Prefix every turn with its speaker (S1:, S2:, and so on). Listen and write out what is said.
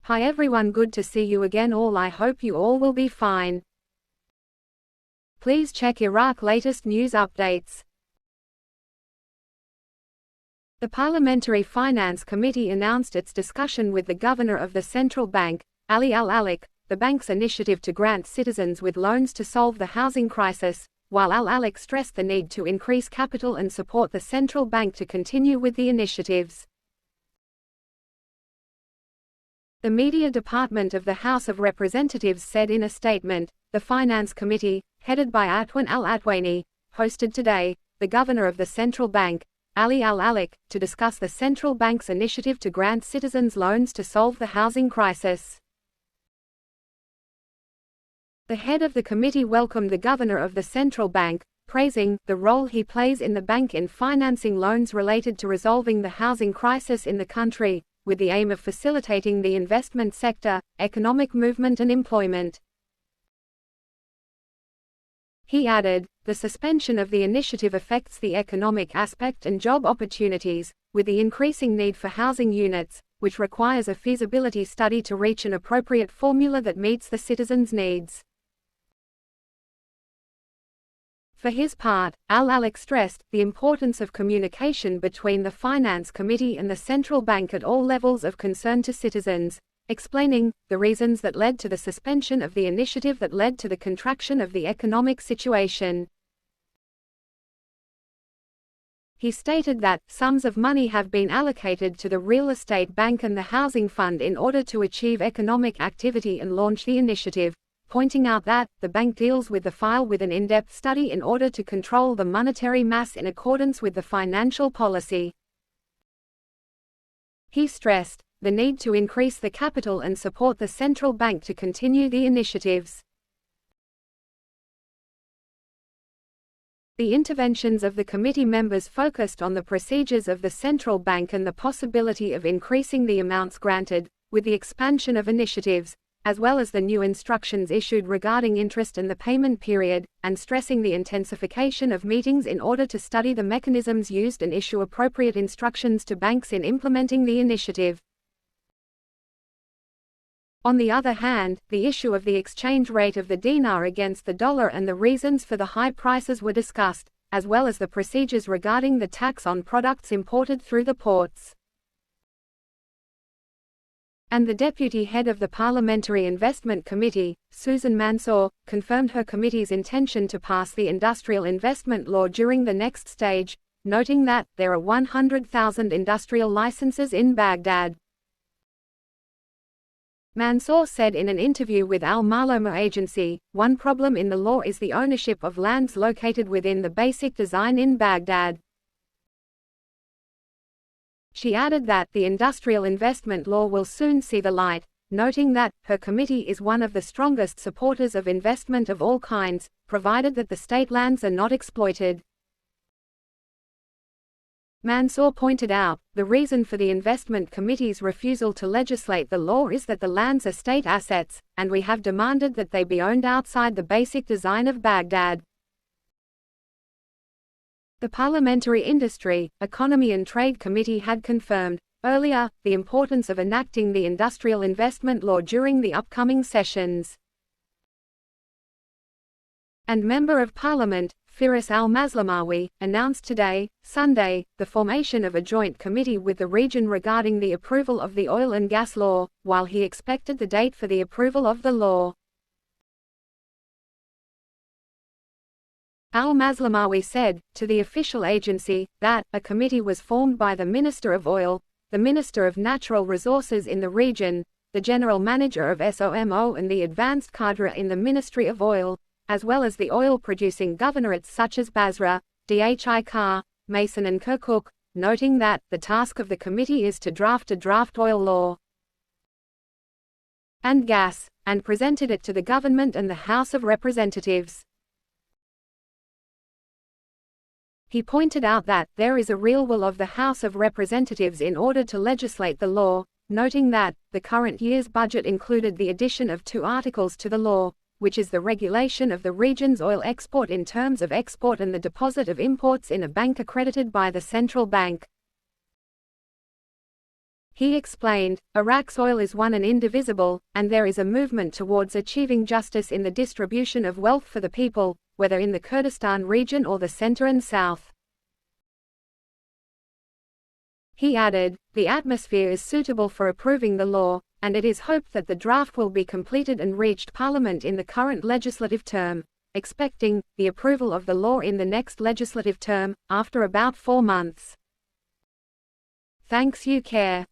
S1: Hi everyone, good to see you again all. I hope you all will be fine. Please check Iraq latest news updates. The Parliamentary Finance Committee announced its discussion with the Governor of the Central Bank, Al-Alaq, the bank's initiative to grant citizens with loans to solve the housing crisis, while Al-Alaq stressed the need to increase capital and support the central bank to continue with the initiatives. The media department of the House of Representatives said in a statement, the Finance Committee, headed by Atwan Al-Atwani, hosted today the Governor of the Central Bank, Al-Alaq, to discuss the central bank's initiative to grant citizens loans to solve the housing crisis. The head of the committee welcomed the Governor of the Central Bank, praising the role he plays in the bank in financing loans related to resolving the housing crisis in the country, with the aim of facilitating the investment sector, economic movement and employment. He added, the suspension of the initiative affects the economic aspect and job opportunities, with the increasing need for housing units, which requires a feasibility study to reach an appropriate formula that meets the citizens' needs. For his part, Al-Alaq stressed the importance of communication between the Finance Committee and the Central Bank at all levels of concern to citizens, explaining the reasons that led to the suspension of the initiative that led to the contraction of the economic situation. He stated that sums of money have been allocated to the Real Estate Bank and the Housing Fund in order to achieve economic activity and launch the initiative, pointing out that the bank deals with the file with an in-depth study in order to control the monetary mass in accordance with the financial policy. He stressed the need to increase the capital and support the central bank to continue the initiatives. The interventions of the committee members focused on the procedures of the central bank and the possibility of increasing the amounts granted, with the expansion of initiatives, as well as the new instructions issued regarding interest and the payment period, and stressing the intensification of meetings in order to study the mechanisms used and issue appropriate instructions to banks in implementing the initiative. On the other hand, the issue of the exchange rate of the dinar against the dollar and the reasons for the high prices were discussed, as well as the procedures regarding the tax on products imported through the ports. And the deputy head of the Parliamentary Investment Committee, Susan Mansour, confirmed her committee's intention to pass the industrial investment law during the next stage, noting that there are 100,000 industrial licenses in Baghdad. Mansour said in an interview with Al-Maloma agency, one problem in the law is the ownership of lands located within the basic design in Baghdad. She added that the industrial investment law will soon see the light, noting that her committee is one of the strongest supporters of investment of all kinds, provided that the state lands are not exploited. Mansour pointed out, the reason for the investment committee's refusal to legislate the law is that the lands are state assets, and we have demanded that they be owned outside the basic design of Baghdad. The Parliamentary Industry, Economy and Trade Committee had confirmed, earlier, the importance of enacting the industrial investment law during the upcoming sessions. And Member of Parliament, Firas Al-Maslamawi, announced today, Sunday, the formation of a joint committee with the region regarding the approval of the oil and gas law, while he expected the date for the approval of the law. Al-Maslamawi said, to the official agency, that a committee was formed by the Minister of Oil, the Minister of Natural Resources in the region, the General Manager of SOMO and the advanced cadre in the Ministry of Oil, as well as the oil-producing governorates such as Basra, Dhikar, Mason and Kirkuk, noting that the task of the committee is to draft a draft oil law and gas, and presented it to the government and the House of Representatives. He pointed out that there is a real will of the House of Representatives in order to legislate the law, noting that the current year's budget included the addition of 2 articles to the law, which is the regulation of the region's oil export in terms of export and the deposit of imports in a bank accredited by the central bank. He explained, Iraq's oil is one and indivisible, and there is a movement towards achieving justice in the distribution of wealth for the people, whether in the Kurdistan region or the center and south. He added, the atmosphere is suitable for approving the law, and it is hoped that the draft will be completed and reached Parliament in the current legislative term, expecting the approval of the law in the next legislative term, after about 4 months. Thanks you care.